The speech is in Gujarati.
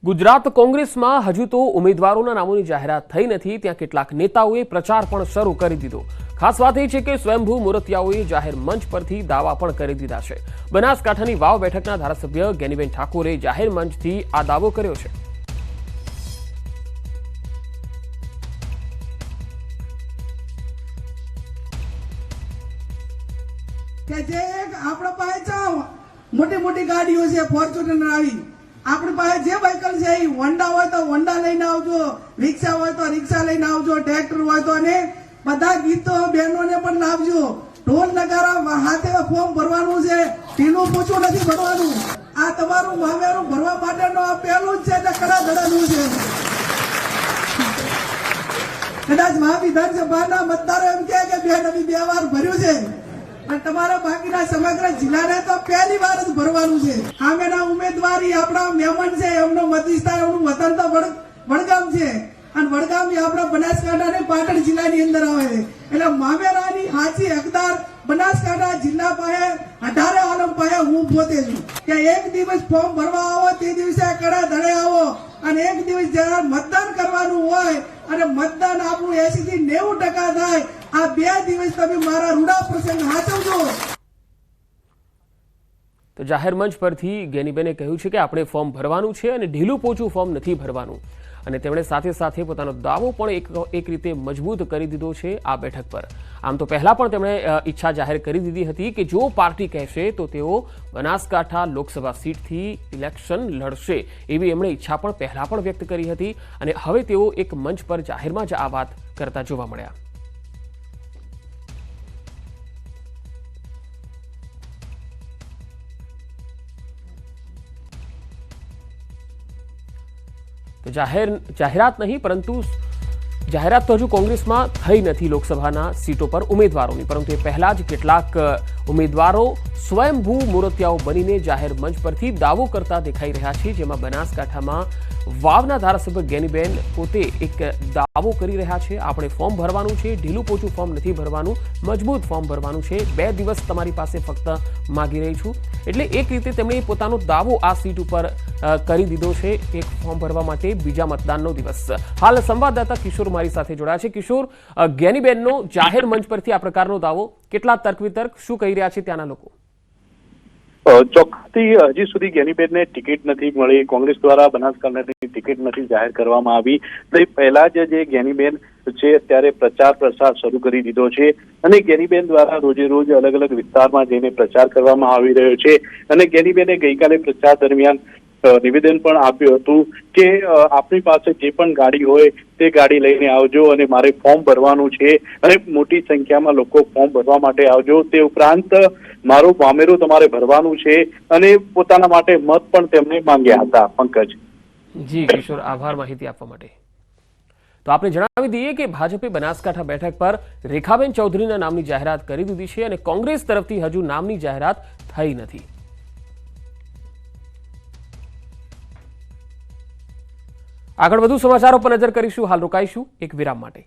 ગુજરાત કોંગ્રેસમાં હજુ તો ઉમેદવારોના નામોની જાહેરાત થઈ નથી, ત્યાં કેટલાક નેતાઓએ પ્રચાર પણ શરૂ કરી દીધો। ખાસ વાત એ છે કે સ્વયંભૂ મૂર્તિયાઓએ જાહેર મંચ પરથી દાવા પણ કરી દીધા છે। બનાસકાંઠાની વાવ બેઠકના ધારાસભ્ય ગેનીબેન ઠાકોરે જાહેર મંચથી આ દાવો કર્યો છે। કે જે આપણા પાસે મોટી મોટી ગાડીઓ છે, ફોર્ચ્યુનર આવી, આપણી પાસે જે વ્હીકલ છે એ હોન્ડા હોય તો હોન્ડા લઈને આવજો, રિક્ષા હોય તો રિક્ષા લઈને આવજો, ટ્રેક્ટર હોય તો, અને બધા ગીતો બહેનોને પણ લાવજો। ઢોલ નગારા હાથે ફોર્મ ભરવાનું છે, ઢીલું પૂછું નથી ભરવાનું। આ તમારું મામેરું ભરવા માટેનો આ પહેલું જ છે, એટલે કડા ધડાનું છે। કદાચ મહાવિધાનસભાના મતદારો એમ કે બેન અમે 2 વાર ભર્યું છે, અને તમારા બાકીના સમગ્ર જિલ્લાને તો પહેલી વાર જ ભરવાનું છે। સામેના ઉમેદવારી આપણા મહેમાન છે, એમનો મત વિસ્તાર, એમનું વતન તો વડગામ છે, અને વડગામ એ આપણા બનાસકાંઠા અને પાટણ જિલ્લાની અંદર આવે છે। એટલે મામેરાની સાચી હકદાર બનાસકાંઠા જિલ્લા પાસે 18 આલમ પાસે હું પોતે છું કે એક દિવસ ફોર્મ ભરવા આવો તે દિવસે કડા ધડે આવો, અને એક દિવસ જ્યારે મતદાન કરવાનું હોય અને મતદાન આપણું 80 થી 90% થાય, આ 2 દિવસ તમે મારા રૂડા પ્રસંગ સાચવજો। તો જાહેર મંચ પરથી ગેનીબેને કહ્યું છે કે આપણે ફોર્મ ભરવાનું છે અને ઢીલું પોચું ફોર્મ નથી ભરવાનું, અને તેમણે સાથે સાથે પોતાનો દાવો પણ એક રીતે મજબૂત કરી દીધો છે આ બેઠક પર। આમ તો પહેલા પણ તેમણે ઈચ્છા જાહેર કરી દીધી હતી કે જો પાર્ટી કહેશે તો તેઓ બનાસકાંઠા લોકસભા સીટથી ઇલેક્શન લડશે, એવી એમણે ઈચ્છા પણ પહેલા પણ વ્યક્ત કરી હતી, અને હવે તેઓ એક મંચ પર જાહેરમાં જ આ વાત કરતા જોવા મળ્યા। તો જાહેરાત નહીં, પરંતુ જાહેરાત તો હજુ કોંગ્રેસમાં થઈ નથી લોકસભાના સીટો પર ઉમેદવારોની, પરંતુ એ પહેલા જ કેટલાક ઉમેદવારો સ્વયંભૂ મૂર્તિયાઓ બનીને જાહેર મંચ પરથી દાવો કરતા દેખાઈ રહ્યા છે। જેમાં બનાસકાંઠામાં વાવના ધારાસભ્ય ગેનીબેન પોતે એક દાવો કરી રહ્યા છે, આપણે ફોર્મ ભરવાનું છે, ઢીલું પોચું ફોર્મ નથી ભરવાનું, મજબૂત ફોર્મ ભરવાનું છે, 2 દિવસ તમારી પાસે ફક્ત માગી રહી છું। એટલે એક રીતે તેમણે પોતાનો દાવો આ સીટ ઉપર કરી દીધો છે, એક ફોર્મ ભરવા માટે બીજા મતદાનનો દિવસ। હાલ સંવાદદાતા કિશોર મારી સાથે જોડાયા છે। કિશોર, ગેનીબેનનો જાહેર મંચ પરથી આ પ્રકારનો દાવો, કેટલા તર્ક વિતર્ક, શું કહી રહ્યા છે ત્યાંના લોકો? ચોક્કસથી હજી સુધી ગેનીબેનને ટિકિટ નથી મળી, કોંગ્રેસ દ્વારા બનાસકાંઠાની ટિકિટ નથી જાહેર કરવામાં આવી। તો એ પહેલા જ જે ગેનીબેન છે અત્યારે પ્રચાર પ્રસાર શરૂ કરી દીધો છે, અને ગેનીબેન દ્વારા રોજે રોજ અલગ અલગ વિસ્તારમાં જઈને પ્રચાર કરવામાં આવી રહ્યો છે। અને ગેનીબેને ગઈકાલે પ્રચાર દરમિયાન નિવેદન પણ આપ્યું હતું કે આપણી પાસે જે પણ ગાડી હોય તે ગાડી લઈને આવજો, અને મારે ફોર્મ ભરવાનું છે, અને મોટી સંખ્યામાં લોકો ફોર્મ ભરવા માટે આવજો। તે ઉપરાંત મારું મામેરું તમારે ભરવાનું છે, અને પોતાના માટે મત પણ તેમણે માંગ્યા હતા। પંકજ જી કિશોર, આભાર માહિતી આપવા માટે। તો આપણે જણાવી દઈએ કે ભાજપે બનાસકાંઠા બેઠક પર રેખાબેન ચૌધરીના નામની જાહેરાત કરી દીધી છે, અને કોંગ્રેસ તરફથી હજુ નામની જાહેરાત થઈ નથી। આગળ વધુ સમાચારો પર નજર કરીશું, હાલ રોકાઈશું એક વિરામ માટે।